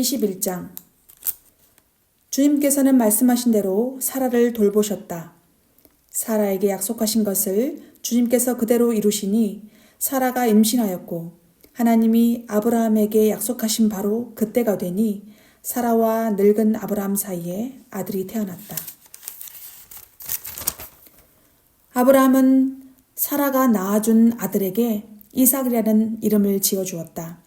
21장. 주님께서는 말씀하신 대로 사라를 돌보셨다. 사라에게 약속하신 것을 주님께서 그대로 이루시니 사라가 임신하였고, 하나님이 아브라함에게 약속하신 바로 그때가 되니 사라와 늙은 아브라함 사이에 아들이 태어났다. 아브라함은 사라가 낳아준 아들에게 이삭이라는 이름을 지어주었다.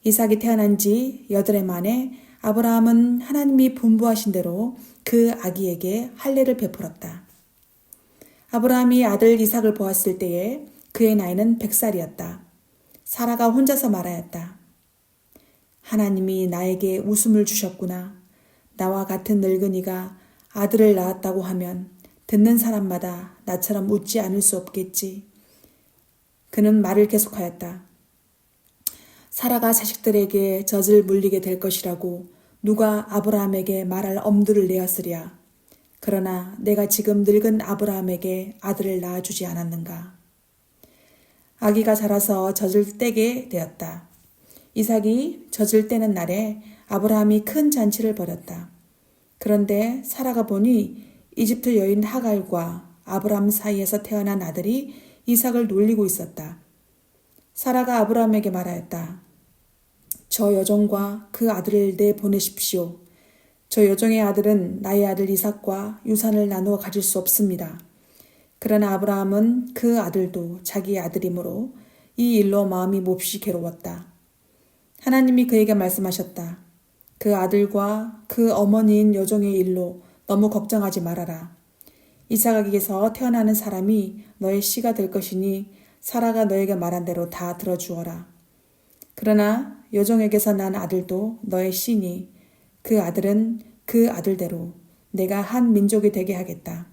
이삭이 태어난 지 8해 만에 아브라함은 하나님이 분부하신 대로 그 아기에게 할례를 베풀었다. 아브라함이 아들 이삭을 보았을 때에 그의 나이는 100살이었다. 사라가 혼자서 말하였다. 하나님이 나에게 웃음을 주셨구나. 나와 같은 늙은이가 아들을 낳았다고 하면 듣는 사람마다 나처럼 웃지 않을 수 없겠지. 그는 말을 계속하였다. 사라가 자식들에게 젖을 물리게 될 것이라고 누가 아브라함에게 말할 엄두를 내었으랴. 그러나 내가 지금 늙은 아브라함에게 아들을 낳아주지 않았는가. 아기가 자라서 젖을 떼게 되었다. 이삭이 젖을 떼는 날에 아브라함이 큰 잔치를 벌였다. 그런데 사라가 보니 이집트 여인 하갈과 아브라함 사이에서 태어난 아들이 이삭을 놀리고 있었다. 사라가 아브라함에게 말하였다. 저 여종과 그 아들을 내보내십시오. 저 여종의 아들은 나의 아들 이삭과 유산을 나누어 가질 수 없습니다. 그러나 아브라함은 그 아들도 자기의 아들이므로 이 일로 마음이 몹시 괴로웠다. 하나님이 그에게 말씀하셨다. 그 아들과 그 어머니인 여종의 일로 너무 걱정하지 말아라. 이삭에게서 태어나는 사람이 너의 씨가 될 것이니 사라가 너에게 말한 대로 다 들어주어라. 그러나 여종에게서 난 아들도 너의 씨니 그 아들은 그 아들대로 내가 한 민족이 되게 하겠다.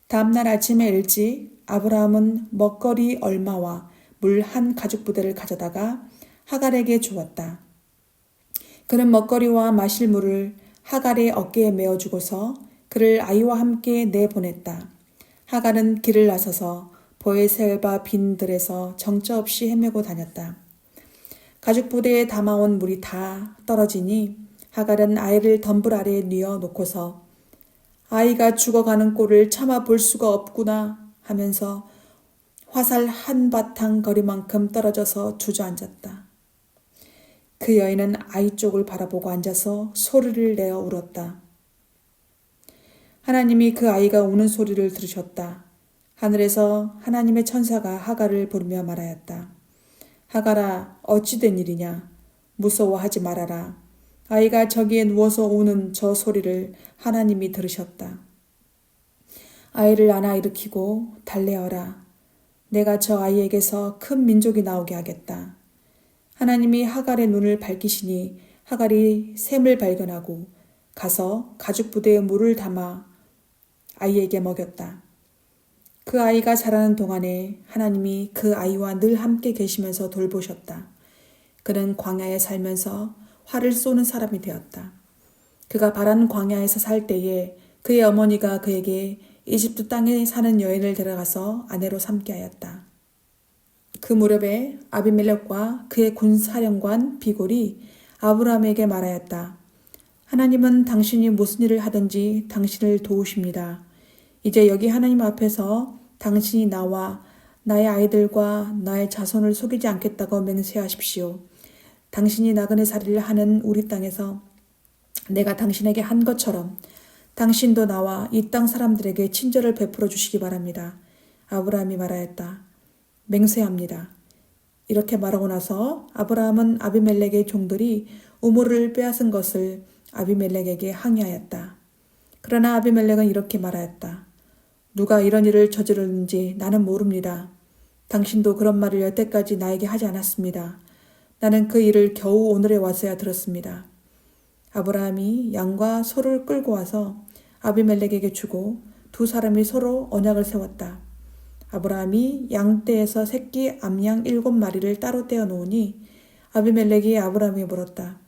다음날 아침에 일찍 아브라함은 먹거리 얼마와 물 한 가죽부대를 가져다가 하갈에게 주었다. 그는 먹거리와 마실 물을 하갈의 어깨에 메어주고서 그를 아이와 함께 내보냈다. 하갈은 길을 나서서 보에셀바 빈들에서 정처 없이 헤매고 다녔다. 가죽부대에 담아온 물이 다 떨어지니 하갈은 아이를 덤불 아래에 뉘어 놓고서 아이가 죽어가는 꼴을 참아 볼 수가 없구나 하면서 화살 한 바탕 거리만큼 떨어져서 주저앉았다. 그 여인은 아이 쪽을 바라보고 앉아서 소리를 내어 울었다. 하나님이 그 아이가 우는 소리를 들으셨다. 하늘에서 하나님의 천사가 하갈을 부르며 말하였다. 하갈아, 어찌 된 일이냐? 무서워하지 말아라. 아이가 저기에 누워서 우는 저 소리를 하나님이 들으셨다. 아이를 안아 일으키고 달래어라. 내가 저 아이에게서 큰 민족이 나오게 하겠다. 하나님이 하갈의 눈을 밝히시니 하갈이 샘을 발견하고 가서 가죽부대에 물을 담아 아이에게 먹였다. 그 아이가 자라는 동안에 하나님이 그 아이와 늘 함께 계시면서 돌보셨다. 그는 광야에 살면서 활을 쏘는 사람이 되었다. 그가 바란 광야에서 살 때에 그의 어머니가 그에게 이집트 땅에 사는 여인을 데려가서 아내로 삼게 하였다. 그 무렵에 아비멜렉과 그의 군사령관 비골이 아브라함에게 말하였다. 하나님은 당신이 무슨 일을 하든지 당신을 도우십니다. 이제 여기 하나님 앞에서 당신이 나와 나의 아이들과 나의 자손을 속이지 않겠다고 맹세하십시오. 당신이 나그네 살이를 하는 우리 땅에서 내가 당신에게 한 것처럼 당신도 나와 이 땅 사람들에게 친절을 베풀어 주시기 바랍니다. 아브라함이 말하였다. 맹세합니다. 이렇게 말하고 나서 아브라함은 아비멜렉의 종들이 우물을 빼앗은 것을 아비멜렉에게 항의하였다. 그러나 아비멜렉은 이렇게 말하였다. 누가 이런 일을 저지르는지 나는 모릅니다. 당신도 그런 말을 여태까지 나에게 하지 않았습니다. 나는 그 일을 겨우 오늘에 와서야 들었습니다. 아브라함이 양과 소를 끌고 와서 아비멜렉에게 주고 두 사람이 서로 언약을 세웠다. 아브라함이 양떼에서 새끼 암양 7마리를 따로 떼어 놓으니 아비멜렉이 아브라함에게 물었다.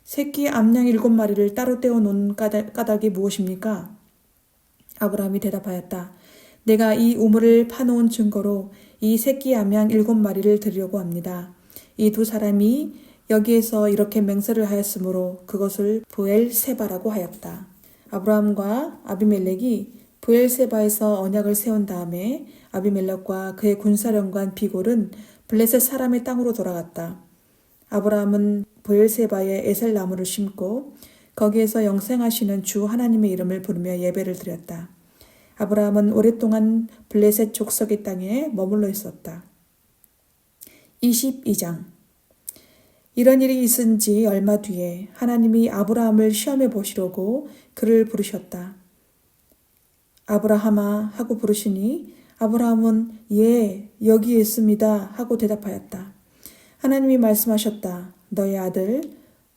새끼 암양 7마리를 따로 떼어 놓은 까닭이 무엇입니까? 아브라함이 대답하였다. 내가 이 우물을 파놓은 증거로 이 새끼 암양 7마리를 드리려고 합니다. 이 두 사람이 여기에서 이렇게 맹세를 하였으므로 그것을 브엘세바라고 하였다. 아브라함과 아비멜렉이 브엘세바에서 언약을 세운 다음에 아비멜렉과 그의 군사령관 비골은 블레셋 사람의 땅으로 돌아갔다. 아브라함은 브엘세바에 에셀 나무를 심고 거기에서 영생하시는 주 하나님의 이름을 부르며 예배를 드렸다. 아브라함은 오랫동안 블레셋 족속의 땅에 머물러 있었다. 22장. 이런 일이 있은 지 얼마 뒤에 하나님이 아브라함을 시험해 보시려고 그를 부르셨다. 아브라함아 하고 부르시니 아브라함은 예, 여기 있습니다 하고 대답하였다. 하나님이 말씀하셨다. 너의 아들,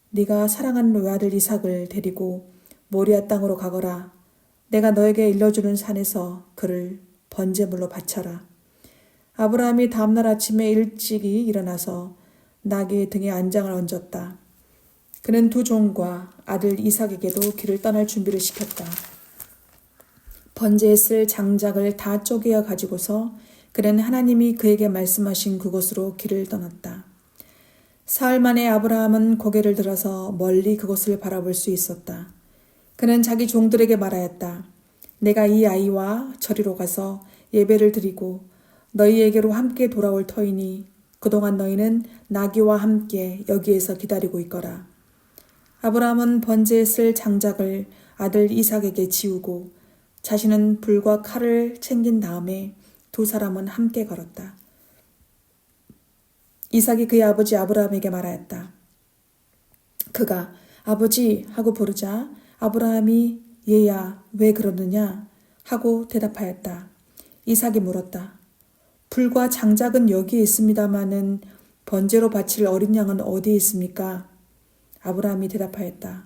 네가 사랑하는 외아들 이삭을 데리고 모리아 땅으로 가거라. 내가 너에게 일러주는 산에서 그를 번제물로 바쳐라. 아브라함이 다음날 아침에 일찍이 일어나서 나귀의 등에 안장을 얹었다. 그는 두 종과 아들 이삭에게도 길을 떠날 준비를 시켰다. 번제에 쓸 장작을 다 쪼개어 가지고서 그는 하나님이 그에게 말씀하신 그곳으로 길을 떠났다. 사흘 만에 아브라함은 고개를 들어서 멀리 그곳을 바라볼 수 있었다. 그는 자기 종들에게 말하였다. 내가 이 아이와 저리로 가서 예배를 드리고 너희에게로 함께 돌아올 터이니 그동안 너희는 나귀와 함께 여기에서 기다리고 있거라. 아브라함은 번제에 쓸 장작을 아들 이삭에게 지우고 자신은 불과 칼을 챙긴 다음에 두 사람은 함께 걸었다. 이삭이 그의 아버지 아브라함에게 말하였다. 그가 아버지 하고 부르자 아브라함이 얘야 왜 그러느냐 하고 대답하였다. 이삭이 물었다. 불과 장작은 여기에 있습니다마는 번제로 바칠 어린 양은 어디에 있습니까? 아브라함이 대답하였다.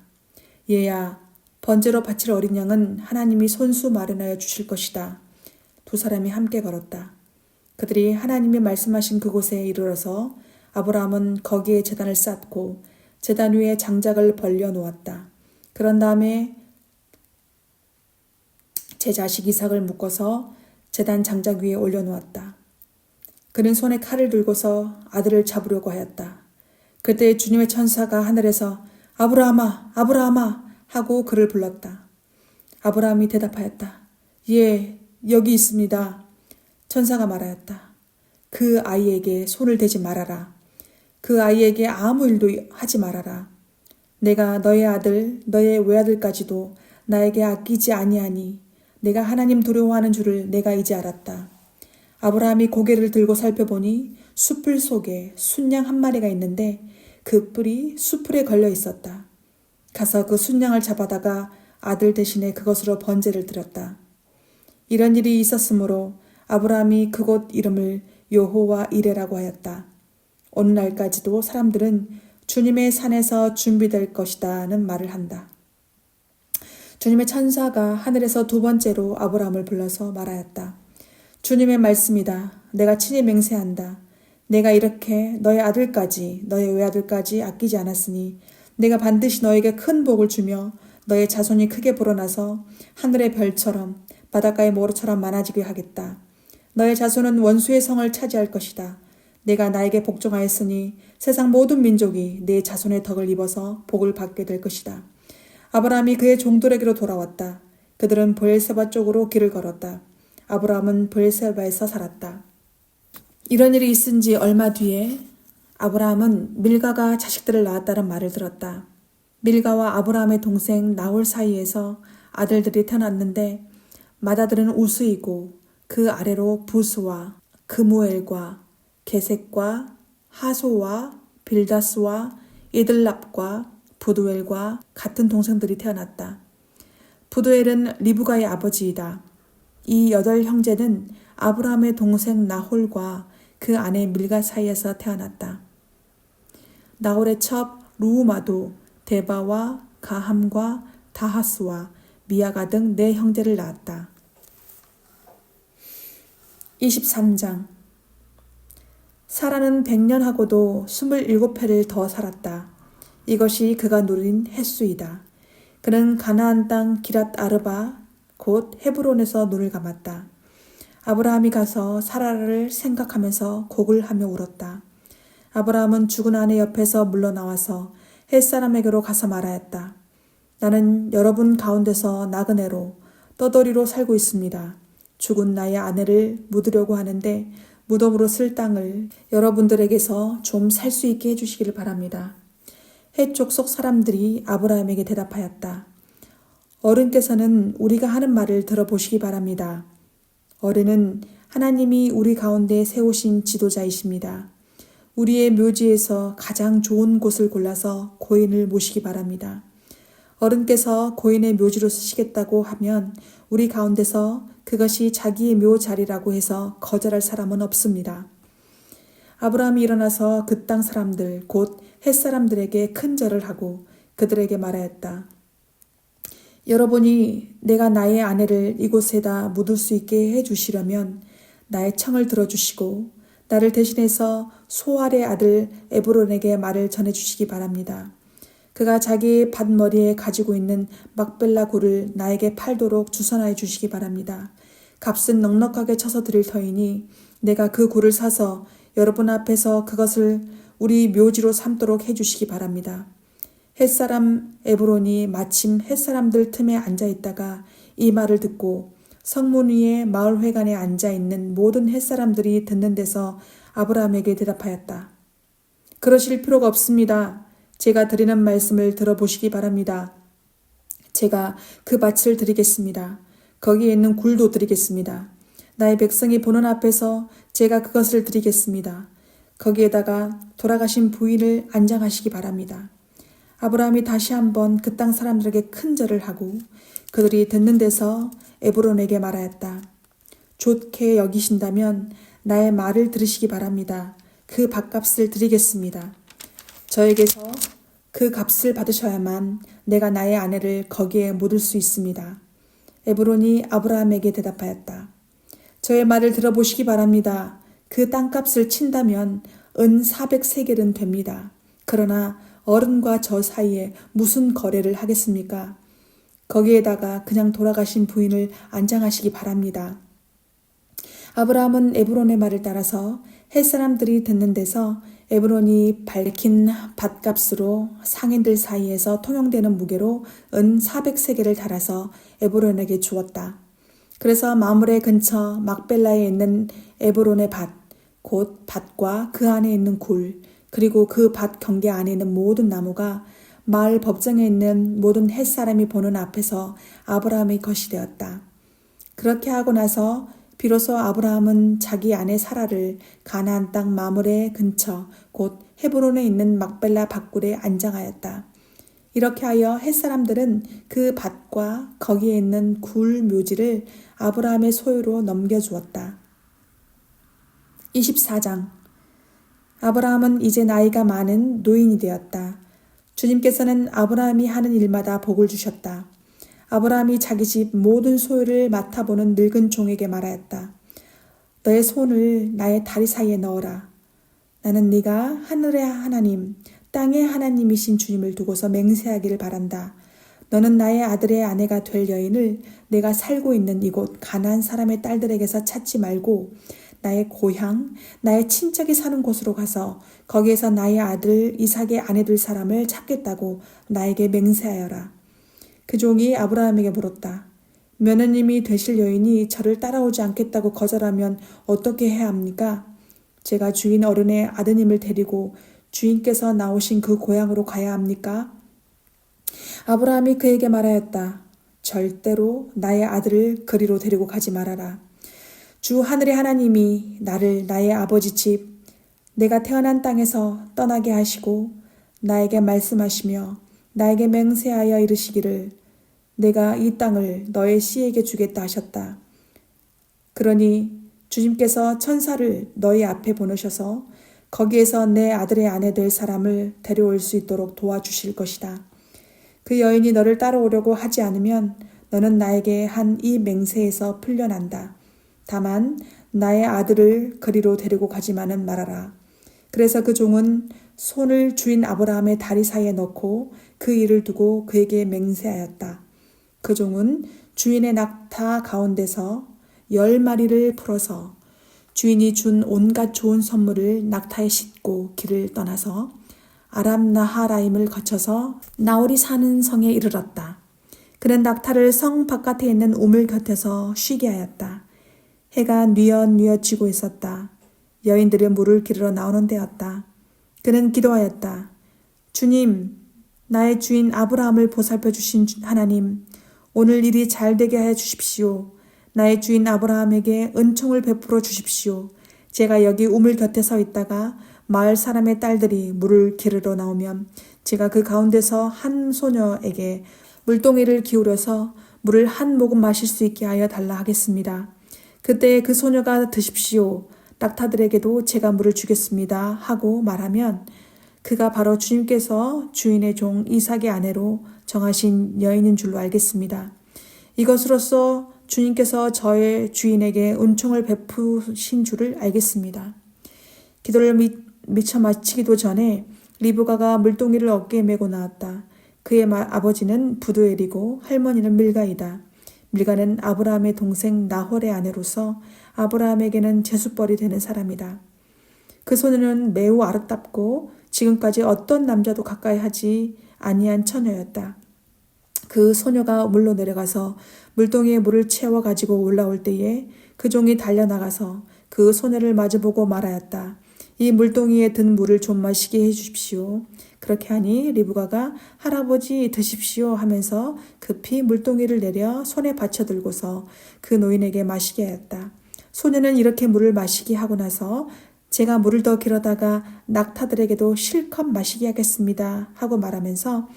얘야 번제로 바칠 어린 양은 하나님이 손수 마련하여 주실 것이다. 두 사람이 함께 걸었다. 그들이 하나님이 말씀하신 그곳에 이르러서 아브라함은 거기에 제단을 쌓고 제단 위에 장작을 벌려 놓았다. 그런 다음에 제 자식 이삭을 묶어서 제단 장작 위에 올려놓았다. 그는 손에 칼을 들고서 아들을 잡으려고 하였다. 그때 주님의 천사가 하늘에서 아브라함아, 아브라함아 하고 그를 불렀다. 아브라함이 대답하였다. 예, 여기 있습니다. 천사가 말하였다. 그 아이에게 손을 대지 말아라. 그 아이에게 아무 일도 하지 말아라. 내가 너의 아들, 너의 외아들까지도 나에게 아끼지 아니하니 내가 하나님 두려워하는 줄을 내가 이제 알았다. 아브라함이 고개를 들고 살펴보니 숲풀 속에 순양 한 마리가 있는데 그 뿔이 숲풀에 걸려 있었다. 가서 그 순양을 잡아다가 아들 대신에 그것으로 번제를 드렸다. 이런 일이 있었으므로 아브라함이 그곳 이름을 여호와 이레라고 하였다. 오늘날까지도 사람들은 주님의 산에서 준비될 것이다는 말을 한다. 주님의 천사가 하늘에서 두 번째로 아브라함을 불러서 말하였다. 주님의 말씀이다. 내가 친히 맹세한다. 내가 이렇게 너의 아들까지 너의 외아들까지 아끼지 않았으니 내가 반드시 너에게 큰 복을 주며 너의 자손이 크게 불어나서 하늘의 별처럼 바닷가의 모래처럼 많아지게 하겠다. 너의 자손은 원수의 성을 차지할 것이다. 내가 나에게 복종하였으니 세상 모든 민족이 내 자손의 덕을 입어서 복을 받게 될 것이다. 아브라함이 그의 종들에게로 돌아왔다. 그들은 브엘세바 쪽으로 길을 걸었다. 아브라함은 브엘세바에서 살았다. 이런 일이 있은 지 얼마 뒤에 아브라함은 밀가가 자식들을 낳았다는 말을 들었다. 밀가와 아브라함의 동생 나홀 사이에서 아들들이 태어났는데 맏아들은 우스이고 그 아래로 부스와 그무엘과 게색과 하소와 빌다스와 이들랍과 부두엘과 같은 동생들이 태어났다. 부두엘은 리브가의 아버지이다. 이 8형제는 아브라함의 동생 나홀과 그 아내 밀가 사이에서 태어났다. 나홀의 첩 루우마도 데바와 가함과 다하스와 미야가 등 4형제를 낳았다. 23장. 사라는 100년하고도 27해를 더 살았다. 이것이 그가 누린 횟수이다. 그는 가나안 땅 기랏 아르바 곧 헤브론에서 눈을 감았다. 아브라함이 가서 사라를 생각하면서 곡을 하며 울었다. 아브라함은 죽은 아내 옆에서 물러나와서 햇사람에게로 가서 말하였다. 나는 여러분 가운데서 나그네로 떠돌이로 살고 있습니다. 죽은 나의 아내를 묻으려고 하는데 무덤으로 쓸 땅을 여러분들에게서 좀 살 수 있게 해주시기를 바랍니다. 헷 족속 사람들이 아브라함에게 대답하였다. 어른께서는 우리가 하는 말을 들어보시기 바랍니다. 어른은 하나님이 우리 가운데 세우신 지도자이십니다. 우리의 묘지에서 가장 좋은 곳을 골라서 고인을 모시기 바랍니다. 어른께서 고인의 묘지로 쓰시겠다고 하면 우리 가운데서 그것이 자기의 묘 자리라고 해서 거절할 사람은 없습니다. 아브라함이 일어나서 그 땅 사람들 곧 햇사람들에게 큰 절을 하고 그들에게 말하였다. 여러분이 내가 나의 아내를 이곳에다 묻을 수 있게 해주시려면 나의 청을 들어주시고 나를 대신해서 소알의 아들 에브론에게 말을 전해주시기 바랍니다. 그가 자기 밭머리에 가지고 있는 막벨라 굴을 나에게 팔도록 주선하여 주시기 바랍니다. 값은 넉넉하게 쳐서 드릴 터이니 내가 그 굴을 사서 여러분 앞에서 그것을 우리 묘지로 삼도록 해주시기 바랍니다. 햇사람 에브론이 마침 햇사람들 틈에 앉아있다가 이 말을 듣고 성문 위에 마을회관에 앉아있는 모든 햇사람들이 듣는 데서 아브라함에게 대답하였다. 그러실 필요가 없습니다. 제가 드리는 말씀을 들어보시기 바랍니다. 제가 그 밭을 드리겠습니다. 거기에 있는 굴도 드리겠습니다. 나의 백성이 보는 앞에서 제가 그것을 드리겠습니다. 거기에다가 돌아가신 부인을 안장하시기 바랍니다. 아브라함이 다시 한번 그 땅 사람들에게 큰 절을 하고 그들이 듣는 데서 에브론에게 말하였다. 좋게 여기신다면 나의 말을 들으시기 바랍니다. 그 밭값을 드리겠습니다. 저에게서 그 값을 받으셔야만 내가 나의 아내를 거기에 묻을 수 있습니다. 에브론이 아브라함에게 대답하였다. 저의 말을 들어보시기 바랍니다. 그 땅값을 친다면 은 400세겔은 됩니다. 그러나 어른과 저 사이에 무슨 거래를 하겠습니까? 거기에다가 그냥 돌아가신 부인을 안장하시기 바랍니다. 아브라함은 에브론의 말을 따라서 햇사람들이 듣는 데서 에브론이 밝힌 밭값으로 상인들 사이에서 통용되는 무게로 은 400세겔을 달아서 에브론에게 주었다. 그래서 마므레 근처 막벨라에 있는 에브론의 밭, 곧 밭과 그 안에 있는 굴, 그리고 그 밭 경계 안에 있는 모든 나무가 마을 법정에 있는 모든 햇사람이 보는 앞에서 아브라함의 것이 되었다. 그렇게 하고 나서 비로소 아브라함은 자기 아내 사라를 가나안 땅 마므레 근처 곧 헤브론에 있는 막벨라 밭굴에 안장하였다. 이렇게 하여 햇사람들은 그 밭과 거기에 있는 굴 묘지를 아브라함의 소유로 넘겨주었다. 24장. 아브라함은 이제 나이가 많은 노인이 되었다. 주님께서는 아브라함이 하는 일마다 복을 주셨다. 아브라함이 자기 집 모든 소유를 맡아보는 늙은 종에게 말하였다. 너의 손을 나의 다리 사이에 넣어라. 나는 네가 하늘의 하나님, 땅의 하나님이신 주님을 두고서 맹세하기를 바란다. 너는 나의 아들의 아내가 될 여인을 내가 살고 있는 이곳 가나안 사람의 딸들에게서 찾지 말고 나의 고향, 나의 친척이 사는 곳으로 가서 거기에서 나의 아들 이삭의 아내 될 사람을 찾겠다고 나에게 맹세하여라. 그 종이 아브라함에게 물었다. 며느님이 되실 여인이 저를 따라오지 않겠다고 거절하면 어떻게 해야 합니까? 제가 주인 어른의 아드님을 데리고 주인께서 나오신 그 고향으로 가야 합니까? 아브라함이 그에게 말하였다. 절대로 나의 아들을 그리로 데리고 가지 말아라. 주 하늘의 하나님이 나를 나의 아버지 집, 내가 태어난 땅에서 떠나게 하시고 나에게 말씀하시며 나에게 맹세하여 이르시기를 내가 이 땅을 너의 씨에게 주겠다 하셨다. 그러니 주님께서 천사를 너희 앞에 보내셔서 거기에서 내 아들의 아내 될 사람을 데려올 수 있도록 도와주실 것이다. 그 여인이 너를 따라오려고 하지 않으면 너는 나에게 한 이 맹세에서 풀려난다. 다만 나의 아들을 그리로 데리고 가지만은 말아라. 그래서 그 종은 손을 주인 아브라함의 다리 사이에 넣고 그 일을 두고 그에게 맹세하였다. 그 종은 주인의 낙타 가운데서 10마리를 풀어서 주인이 준 온갖 좋은 선물을 낙타에 싣고 길을 떠나서 아람 나하라임을 거쳐서 나홀이 사는 성에 이르렀다. 그는 낙타를 성 바깥에 있는 우물 곁에서 쉬게 하였다. 해가 뉘엿뉘엿 지고 있었다. 여인들의 물을 기르러 나오는 데였다. 그는 기도하였다. 주님, 나의 주인 아브라함을 보살펴 주신 하나님, 오늘 일이 잘 되게 하여 주십시오. 나의 주인 아브라함에게 은총을 베풀어 주십시오. 제가 여기 우물 곁에 서 있다가 마을 사람의 딸들이 물을 기르러 나오면 제가 그 가운데서 한 소녀에게 물동이를 기울여서 물을 한 모금 마실 수 있게 하여 달라 하겠습니다. 그때 그 소녀가 드십시오. 낙타들에게도 제가 물을 주겠습니다. 하고 말하면 그가 바로 주님께서 주인의 종 이삭의 아내로 정하신 여인인 줄로 알겠습니다. 이것으로써 주님께서 저의 주인에게 은총을 베푸신 줄을 알겠습니다. 기도를 미처 마치기도 전에 리브가가 물동이를 어깨에 메고 나왔다. 그의 아버지는 부두엘이고 할머니는 밀가이다. 밀가는 아브라함의 동생 나홀의 아내로서 아브라함에게는 제숫벌이 되는 사람이다. 그 소녀는 매우 아름답고 지금까지 어떤 남자도 가까이 하지 아니한 처녀였다. 그 소녀가 물로 내려가서 물동이에 물을 채워 가지고 올라올 때에 그 종이 달려나가서 그 소녀를 마주보고 말하였다. 이 물동이에 든 물을 좀 마시게 해주십시오. 그렇게 하니 리브가가 할아버지 드십시오 하면서 급히 물동이를 내려 손에 받쳐 들고서 그 노인에게 마시게 하였다. 소녀는 이렇게 물을 마시게 하고 나서 제가 물을 더 길어다가 낙타들에게도 실컷 마시게 하겠습니다 하고 말하면서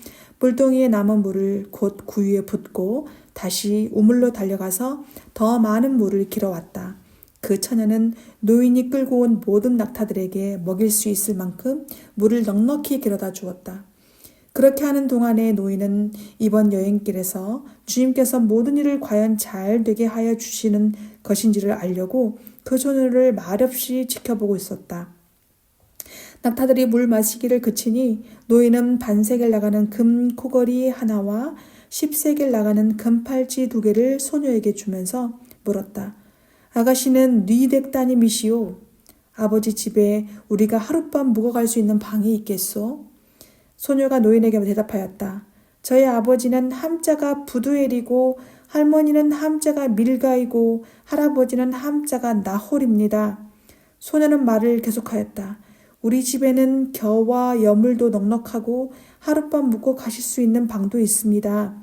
물동이에 남은 물을 곧 구유에 붓고 다시 우물로 달려가서 더 많은 물을 길어왔다. 그 처녀는 노인이 끌고 온 모든 낙타들에게 먹일 수 있을 만큼 물을 넉넉히 길어다 주었다. 그렇게 하는 동안에 노인은 이번 여행길에서 주님께서 모든 일을 과연 잘 되게 하여 주시는 것인지를 알려고 그 소녀를 말없이 지켜보고 있었다. 낙타들이 물 마시기를 그치니 노인은 반세겔 나가는 금 코걸이 하나와 10세겔 나가는 금팔찌 2개를 소녀에게 주면서 물었다. 아가씨는 뉘댁 따님이시오. 아버지 집에 우리가 하룻밤 묵어갈 수 있는 방이 있겠소? 소녀가 노인에게 대답하였다. 저희 아버지는 함자가 부두엘이고 할머니는 함자가 밀가이고 할아버지는 함자가 나홀입니다. 소녀는 말을 계속하였다. 우리 집에는 겨와 여물도 넉넉하고 하룻밤 묵고 가실 수 있는 방도 있습니다.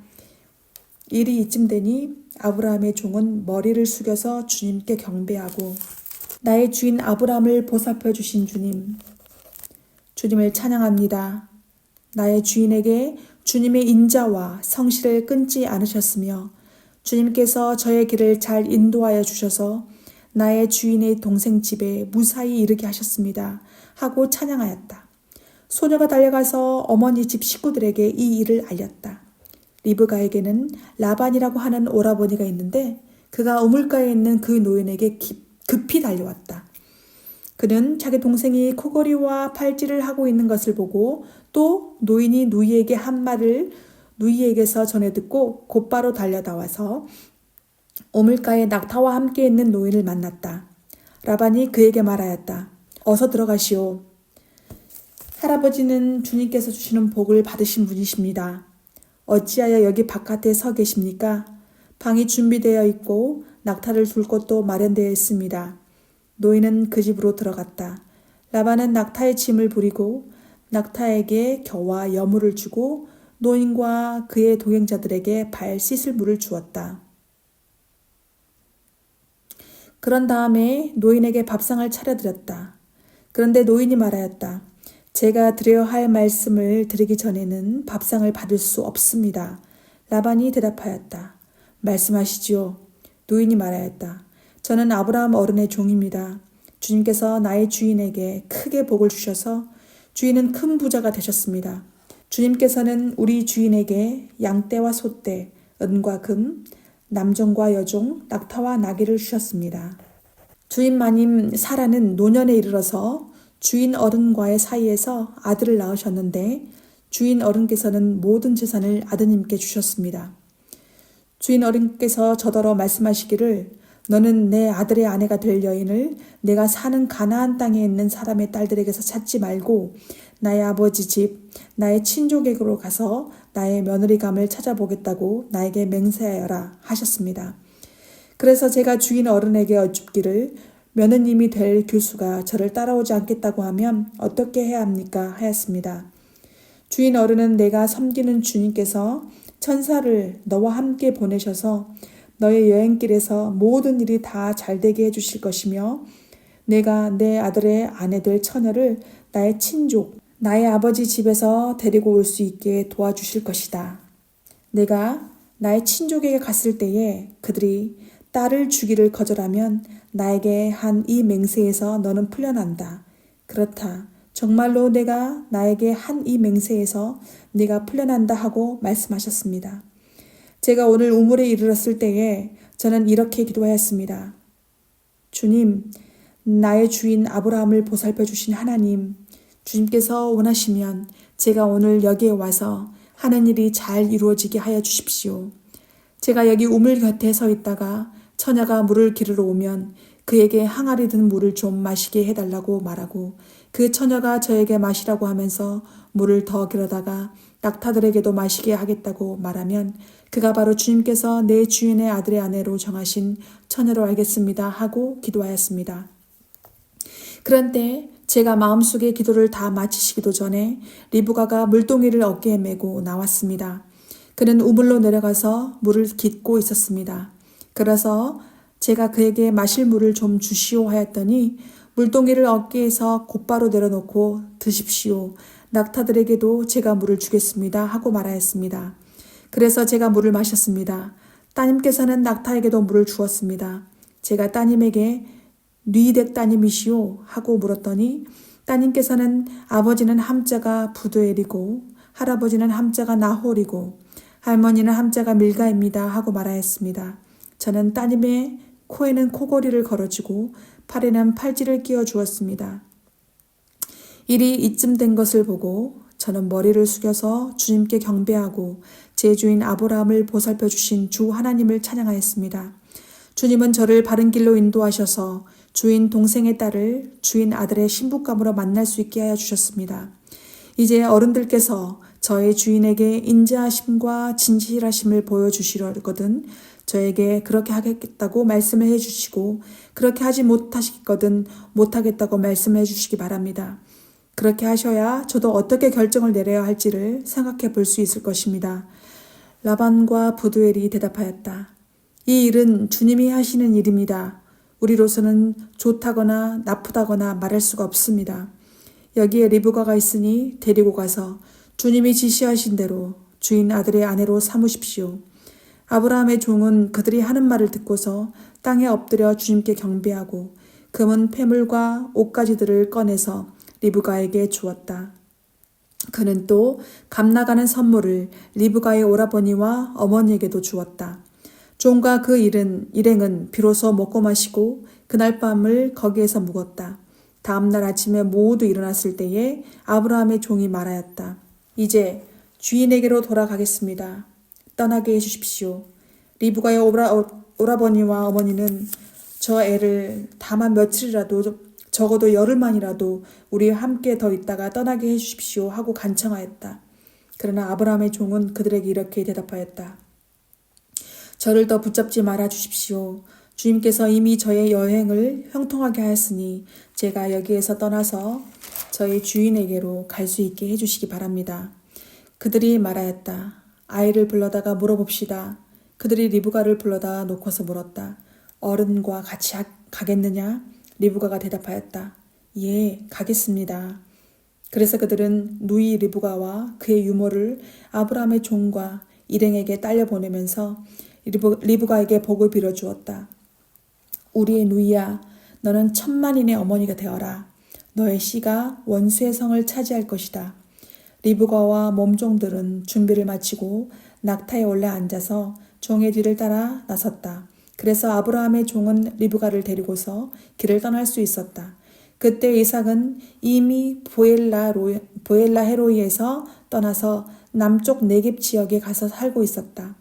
일이 이쯤 되니 아브라함의 종은 머리를 숙여서 주님께 경배하고 나의 주인 아브라함을 보살펴 주신 주님, 주님을 찬양합니다. 나의 주인에게 주님의 인자와 성실을 끊지 않으셨으며 주님께서 저의 길을 잘 인도하여 주셔서 나의 주인의 동생 집에 무사히 이르게 하셨습니다. 하고 찬양하였다. 소녀가 달려가서 어머니 집 식구들에게 이 일을 알렸다. 리브가에게는 라반이라고 하는 오라버니가 있는데 그가 우물가에 있는 그 노인에게 급히 달려왔다. 그는 자기 동생이 코걸이와 팔찌를 하고 있는 것을 보고 또 노인이 누이에게 한 말을 누이에게서 전해 듣고 곧바로 달려나와서 우물가에 낙타와 함께 있는 노인을 만났다. 라반이 그에게 말하였다. 어서 들어가시오. 할아버지는 주님께서 주시는 복을 받으신 분이십니다. 어찌하여 여기 바깥에 서 계십니까? 방이 준비되어 있고 낙타를 둘 곳도 마련되어 있습니다. 노인은 그 집으로 들어갔다. 라반은 낙타의 짐을 부리고 낙타에게 겨와 여물을 주고 노인과 그의 동행자들에게 발 씻을 물을 주었다. 그런 다음에 노인에게 밥상을 차려드렸다. 그런데 노인이 말하였다. 제가 드려야 할 말씀을 드리기 전에는 밥상을 받을 수 없습니다. 라반이 대답하였다. 말씀하시지요. 노인이 말하였다. 저는 아브라함 어른의 종입니다. 주님께서 나의 주인에게 크게 복을 주셔서 주인은 큰 부자가 되셨습니다. 주님께서는 우리 주인에게 양떼와 소떼, 은과 금, 남종과 여종, 낙타와 나귀를 주셨습니다. 주인 마님 사라는 노년에 이르러서 주인 어른과의 사이에서 아들을 낳으셨는데 주인 어른께서는 모든 재산을 아드님께 주셨습니다. 주인 어른께서 저더러 말씀하시기를 너는 내 아들의 아내가 될 여인을 내가 사는 가나안 땅에 있는 사람의 딸들에게서 찾지 말고 나의 아버지 집, 나의 친족에게로 가서 나의 며느리감을 찾아보겠다고 나에게 맹세하여라 하셨습니다. 그래서 제가 주인 어른에게 여쭙기를 며느님이 될 교수가 저를 따라오지 않겠다고 하면 어떻게 해야 합니까? 하였습니다. 주인 어른은 내가 섬기는 주님께서 천사를 너와 함께 보내셔서 너의 여행길에서 모든 일이 다 잘되게 해주실 것이며 내가 내 아들의 아내 될 처녀를 나의 친족, 나의 아버지 집에서 데리고 올 수 있게 도와주실 것이다. 내가 나의 친족에게 갔을 때에 그들이 딸을 주기를 거절하면 나에게 한 이 맹세에서 너는 풀려난다. 그렇다. 정말로 내가 나에게 한 이 맹세에서 네가 풀려난다 하고 말씀하셨습니다. 제가 오늘 우물에 이르렀을 때에 저는 이렇게 기도하였습니다. 주님, 나의 주인 아브라함을 보살펴 주신 하나님, 주님께서 원하시면 제가 오늘 여기에 와서 하는 일이 잘 이루어지게 하여 주십시오. 제가 여기 우물 곁에 서 있다가 처녀가 물을 기르러 오면 그에게 항아리 든 물을 좀 마시게 해달라고 말하고 그 처녀가 저에게 마시라고 하면서 물을 더 길어다가 낙타들에게도 마시게 하겠다고 말하면 그가 바로 주님께서 내 주인의 아들의 아내로 정하신 처녀로 알겠습니다 하고 기도하였습니다. 그런데 제가 마음속에 기도를 다 마치시기도 전에 리브가가 물동이를 어깨에 메고 나왔습니다. 그는 우물로 내려가서 물을 깃고 있었습니다. 그래서 제가 그에게 마실 물을 좀 주시오 하였더니 물동이를 어깨에서 곧바로 내려놓고 드십시오. 낙타들에게도 제가 물을 주겠습니다 하고 말하였습니다. 그래서 제가 물을 마셨습니다. 따님께서는 낙타에게도 물을 주었습니다. 제가 따님에게 뉘덱 따님이시오 하고 물었더니 따님께서는 아버지는 함자가 부두엘이고 할아버지는 함자가 나홀이고 할머니는 함자가 밀가입니다 하고 말하였습니다. 저는 따님의 코에는 코걸이를 걸어주고 팔에는 팔찌를 끼워 주었습니다. 일이 이쯤 된 것을 보고 저는 머리를 숙여서 주님께 경배하고 제 주인 아브라함을 보살펴 주신 주 하나님을 찬양하였습니다. 주님은 저를 바른 길로 인도하셔서 주인 동생의 딸을 주인 아들의 신부감으로 만날 수 있게 하여 주셨습니다. 이제 어른들께서 저의 주인에게 인자하심과 진실하심을 보여주시려거든 저에게 그렇게 하겠다고 말씀을 해주시고 그렇게 하지 못하시거든 못하겠다고 말씀을 해주시기 바랍니다. 그렇게 하셔야 저도 어떻게 결정을 내려야 할지를 생각해 볼 수 있을 것입니다. 라반과 부두엘이 대답하였다. 이 일은 주님이 하시는 일입니다. 우리로서는 좋다거나 나쁘다거나 말할 수가 없습니다. 여기에 리브가가 있으니 데리고 가서 주님이 지시하신 대로 주인 아들의 아내로 삼으십시오. 아브라함의 종은 그들이 하는 말을 듣고서 땅에 엎드려 주님께 경배하고 금은 폐물과 옷가지들을 꺼내서 리브가에게 주었다. 그는 또 값나가는 선물을 리브가의 오라버니와 어머니에게도 주었다. 종과 그 일행은 비로소 먹고 마시고 그날 밤을 거기에서 묵었다. 다음날 아침에 모두 일어났을 때에 아브라함의 종이 말하였다. 이제 주인에게로 돌아가겠습니다. 떠나게 해주십시오. 리브가의 오라버니와 어머니는 저 애를 다만 며칠이라도 적어도 열흘만이라도 우리와 함께 더 있다가 떠나게 해주십시오 하고 간청하였다. 그러나 아브라함의 종은 그들에게 이렇게 대답하였다. 저를 더 붙잡지 말아 주십시오. 주님께서 이미 저의 여행을 형통하게 하였으니 제가 여기에서 떠나서 저희 주인에게로 갈 수 있게 해주시기 바랍니다. 그들이 말하였다. 아이를 불러다가 물어봅시다. 그들이 리브가를 불러다 놓고서 물었다. 어른과 같이 가겠느냐? 리브가가 대답하였다. 예, 가겠습니다. 그래서 그들은 누이 리브가와 그의 유모를 아브라함의 종과 일행에게 딸려 보내면서 리브가에게 복을 빌어주었다. 우리의 누이야, 너는 천만인의 어머니가 되어라. 너의 씨가 원수의 성을 차지할 것이다. 리브가와 몸종들은 준비를 마치고 낙타에 올라 앉아서 종의 뒤를 따라 나섰다. 그래서 아브라함의 종은 리브가를 데리고서 길을 떠날 수 있었다. 그때 이삭은 이미 보엘라 헤로이에서 떠나서 남쪽 네겝 지역에 가서 살고 있었다.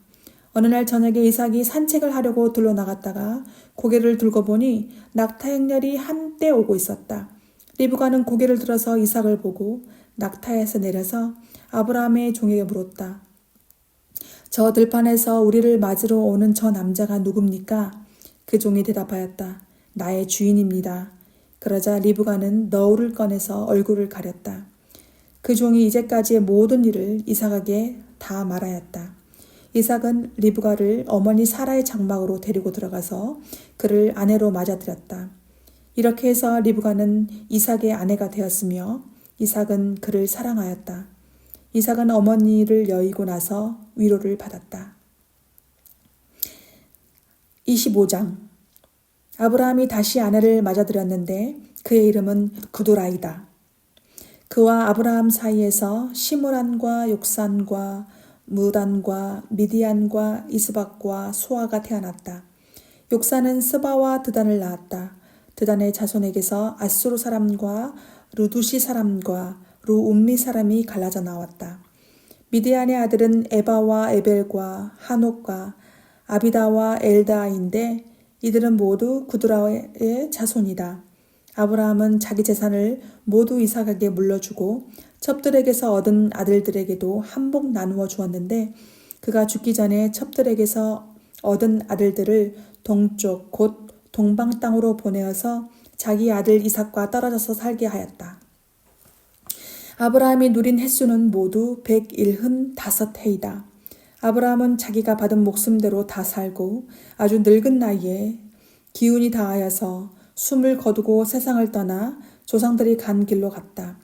어느 날 저녁에 이삭이 산책을 하려고 들러 나갔다가 고개를 들고 보니 낙타 행렬이 한때 오고 있었다. 리브가는 고개를 들어서 이삭을 보고 낙타에서 내려서 아브라함의 종에게 물었다. 저 들판에서 우리를 맞으러 오는 저 남자가 누굽니까? 그 종이 대답하였다. 나의 주인입니다. 그러자 리브가는 너울을 꺼내서 얼굴을 가렸다. 그 종이 이제까지의 모든 일을 이삭에게 다 말하였다. 이삭은 리브가를 어머니 사라의 장막으로 데리고 들어가서 그를 아내로 맞아들였다. 이렇게 해서 리브가는 이삭의 아내가 되었으며 이삭은 그를 사랑하였다. 이삭은 어머니를 여의고 나서 위로를 받았다. 25장. 아브라함이 다시 아내를 맞아들였는데 그의 이름은 그도라이다. 그와 아브라함 사이에서 시므란과 욕산과 무단과 미디안과 이스박과 소아가 태어났다. 욕산은 스바와 드단을 낳았다. 드단의 자손에게서 아수르 사람과 루두시 사람과 루움미 사람이 갈라져 나왔다. 미디안의 아들은 에바와 에벨과 하녹과 아비다와 엘다인데 이들은 모두 구드라의 자손이다. 아브라함은 자기 재산을 모두 이삭에게 물려주고 첩들에게서 얻은 아들들에게도 한몫 나누어 주었는데 그가 죽기 전에 첩들에게서 얻은 아들들을 동쪽 곧 동방 땅으로 보내어서 자기 아들 이삭과 떨어져서 살게 하였다. 아브라함이 누린 횟수는 모두 115해이다. 아브라함은 자기가 받은 목숨대로 다 살고 아주 늙은 나이에 기운이 다하여서 숨을 거두고 세상을 떠나 조상들이 간 길로 갔다.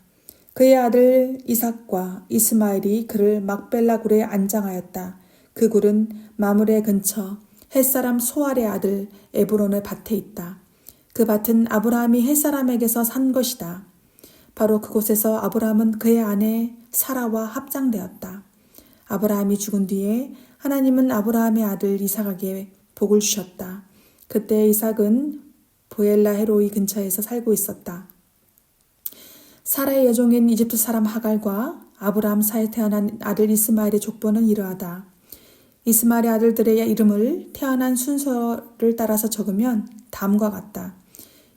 그의 아들 이삭과 이스마엘이 그를 막벨라 굴에 안장하였다. 그 굴은 마므레 근처 햇사람 소알의 아들 에브론의 밭에 있다. 그 밭은 아브라함이 햇사람에게서 산 것이다. 바로 그곳에서 아브라함은 그의 아내 사라와 합장되었다. 아브라함이 죽은 뒤에 하나님은 아브라함의 아들 이삭에게 복을 주셨다. 그때 이삭은 보엘라 헤로이 근처에서 살고 있었다. 사라의 여종인 이집트 사람 하갈과 아브라함 사이에 태어난 아들 이스마엘의 족보는 이러하다. 이스마엘의 아들들의 이름을 태어난 순서를 따라서 적으면 다음과 같다.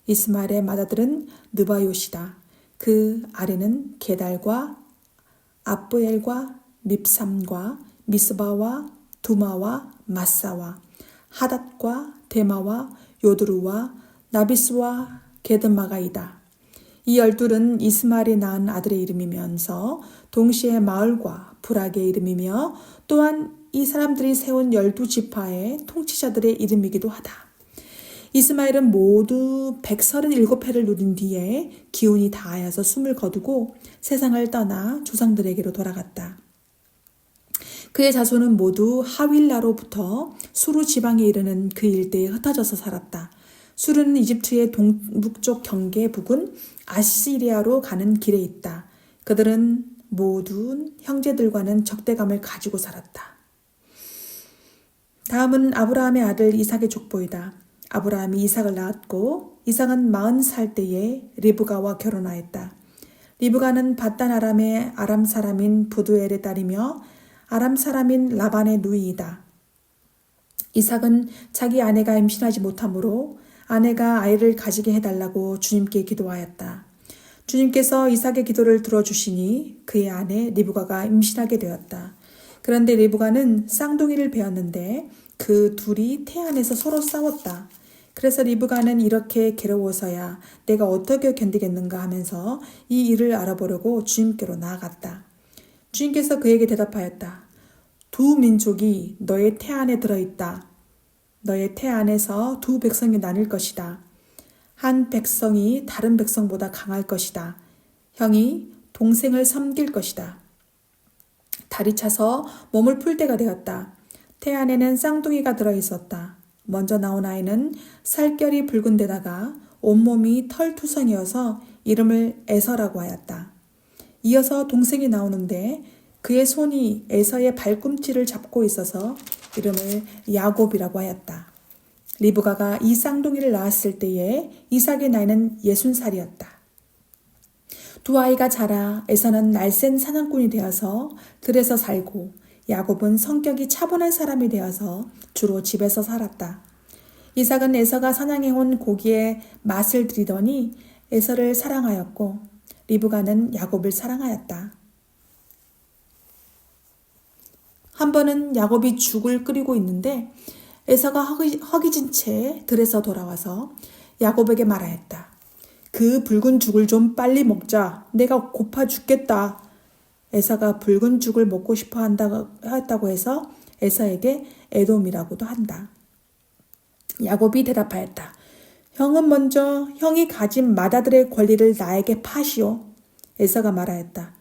이스마엘의 맏아들은 느바요시다. 그 아래는 게달과 압부엘과 밉삼과 미스바와 두마와 마사와 하닷과 데마와 요드루와 나비스와 게드마가이다. 이 12은 이스마엘이 낳은 아들의 이름이면서 동시에 마을과 부락의 이름이며 또한 이 사람들이 세운 12지파의 통치자들의 이름이기도 하다. 이스마엘은 모두 137해를 누린 뒤에 기운이 다하여서 숨을 거두고 세상을 떠나 조상들에게로 돌아갔다. 그의 자손은 모두 하윌라로부터 수루 지방에 이르는 그 일대에 흩어져서 살았다. 수르는 이집트의 동북쪽 경계 부근 아시리아로 가는 길에 있다. 그들은 모두 형제들과는 적대감을 가지고 살았다. 다음은 아브라함의 아들 이삭의 족보이다. 아브라함이 이삭을 낳았고 이삭은 40살 때에 리브가와 결혼하였다. 리브가는 밧단 아람의 아람 사람인 부두엘의 딸이며 아람 사람인 라반의 누이이다. 이삭은 자기 아내가 임신하지 못하므로 아내가 아이를 가지게 해달라고 주님께 기도하였다. 주님께서 이삭의 기도를 들어주시니 그의 아내 리브가가 임신하게 되었다. 그런데 리브가는 쌍둥이를 배웠는데 그 둘이 태안에서 서로 싸웠다. 그래서 리브가는 이렇게 괴로워서야 내가 어떻게 견디겠는가 하면서 이 일을 알아보려고 주님께로 나아갔다. 주님께서 그에게 대답하였다. 두 민족이 너의 태안에 들어있다. 너의 태안에서 두 백성이 나뉠 것이다. 한 백성이 다른 백성보다 강할 것이다. 형이 동생을 섬길 것이다. 달이 차서 몸을 풀 때가 되었다. 태안에는 쌍둥이가 들어있었다. 먼저 나온 아이는 살결이 붉은 데다가 온몸이 털투성이어서 이름을 에서라고 하였다. 이어서 동생이 나오는데 그의 손이 에서의 발꿈치를 잡고 있어서 이름을 야곱이라고 하였다. 리브가가 이 쌍둥이를 낳았을 때에 이삭의 나이는 60살이었다. 두 아이가 자라 에서는 날쌘 사냥꾼이 되어서 들에서 살고 야곱은 성격이 차분한 사람이 되어서 주로 집에서 살았다. 이삭은 에서가 사냥해온 고기에 맛을 들이더니 에서를 사랑하였고 리브가는 야곱을 사랑하였다. 한 번은 야곱이 죽을 끓이고 있는데 에서가 허기진 채 들에서 돌아와서 야곱에게 말하였다. 그 붉은 죽을 좀 빨리 먹자. 내가 고파 죽겠다. 에서가 붉은 죽을 먹고 싶어 하였다고 해서 에서에게 에돔이라고도 한다. 야곱이 대답하였다. 형은 먼저 형이 가진 맏아들의 권리를 나에게 파시오. 에서가 말하였다.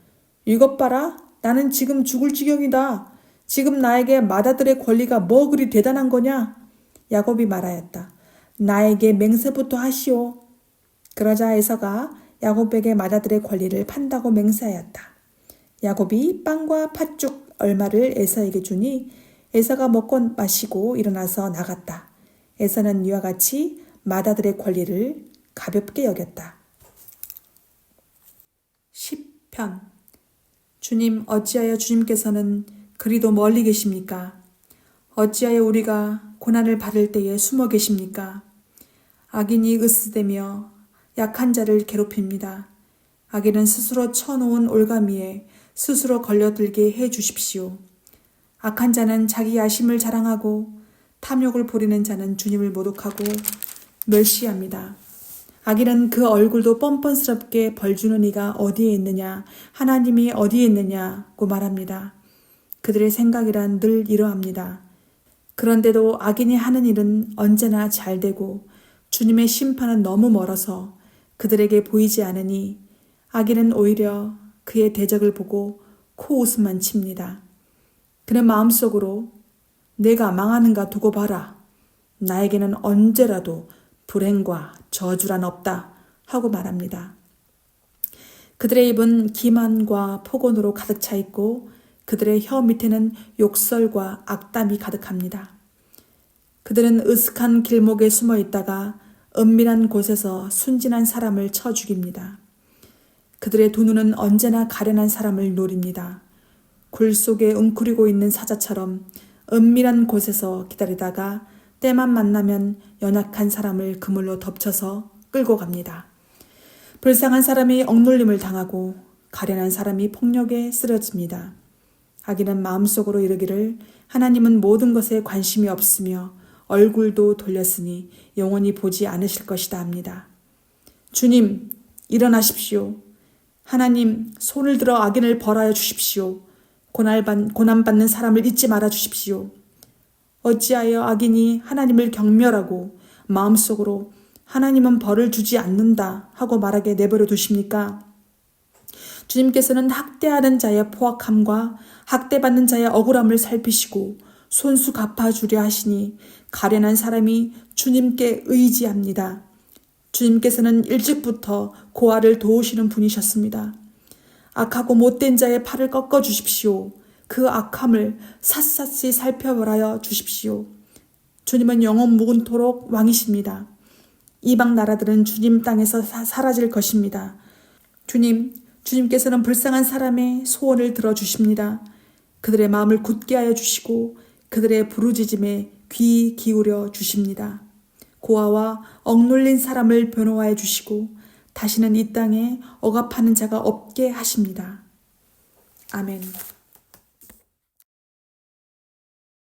이것 봐라. 나는 지금 죽을 지경이다. 지금 나에게 맏아들의 권리가 뭐 그리 대단한 거냐? 야곱이 말하였다. 나에게 맹세부터 하시오. 그러자 에서가 야곱에게 맏아들의 권리를 판다고 맹세하였다. 야곱이 빵과 팥죽 얼마를 에서에게 주니 에서가 먹고 마시고 일어나서 나갔다. 에서는 이와 같이 맏아들의 권리를 가볍게 여겼다. 10편 주님, 어찌하여 주님께서는 그리도 멀리 계십니까? 어찌하여 우리가 고난을 받을 때에 숨어 계십니까? 악인이 으스대며 약한 자를 괴롭힙니다. 악인은 스스로 쳐놓은 올가미에 스스로 걸려들게 해 주십시오. 악한 자는 자기 야심을 자랑하고 탐욕을 부리는 자는 주님을 모독하고 멸시합니다. 악인은 그 얼굴도 뻔뻔스럽게 벌주는 이가 어디에 있느냐, 하나님이 어디에 있느냐고 말합니다. 그들의 생각이란 늘 이러합니다. 그런데도 악인이 하는 일은 언제나 잘 되고 주님의 심판은 너무 멀어서 그들에게 보이지 않으니 악인은 오히려 그의 대적을 보고 코웃음만 칩니다. 그는 마음속으로 내가 망하는가 두고 봐라. 나에게는 언제라도 불행과 저주란 없다 하고 말합니다. 그들의 입은 기만과 폭언으로 가득 차 있고 그들의 혀 밑에는 욕설과 악담이 가득합니다. 그들은 으슥한 길목에 숨어 있다가 은밀한 곳에서 순진한 사람을 쳐 죽입니다. 그들의 두 눈은 언제나 가련한 사람을 노립니다. 굴 속에 웅크리고 있는 사자처럼 은밀한 곳에서 기다리다가 때만 만나면 연약한 사람을 그물로 덮쳐서 끌고 갑니다. 불쌍한 사람이 억눌림을 당하고 가련한 사람이 폭력에 쓰러집니다. 악인은 마음속으로 이르기를 하나님은 모든 것에 관심이 없으며 얼굴도 돌렸으니 영원히 보지 않으실 것이다 합니다. 주님, 일어나십시오. 하나님, 손을 들어 악인을 벌하여 주십시오. 고난받는 사람을 잊지 말아 주십시오. 어찌하여 악인이 하나님을 경멸하고 마음속으로 하나님은 벌을 주지 않는다 하고 말하게 내버려 두십니까? 주님께서는 학대하는 자의 포악함과 학대받는 자의 억울함을 살피시고 손수 갚아주려 하시니 가련한 사람이 주님께 의지합니다. 주님께서는 일찍부터 고아를 도우시는 분이셨습니다. 악하고 못된 자의 팔을 꺾어 주십시오. 그 악함을 샅샅이 살펴보라여 주십시오. 주님은 영원 무궁토록 왕이십니다. 이방 나라들은 주님 땅에서 사라질 것입니다. 주님께서는 불쌍한 사람의 소원을 들어주십니다. 그들의 마음을 굳게 하여 주시고 그들의 부르짖음에 귀 기울여 주십니다. 고아와 억눌린 사람을 변호하여 주시고 다시는 이 땅에 억압하는 자가 없게 하십니다. 아멘.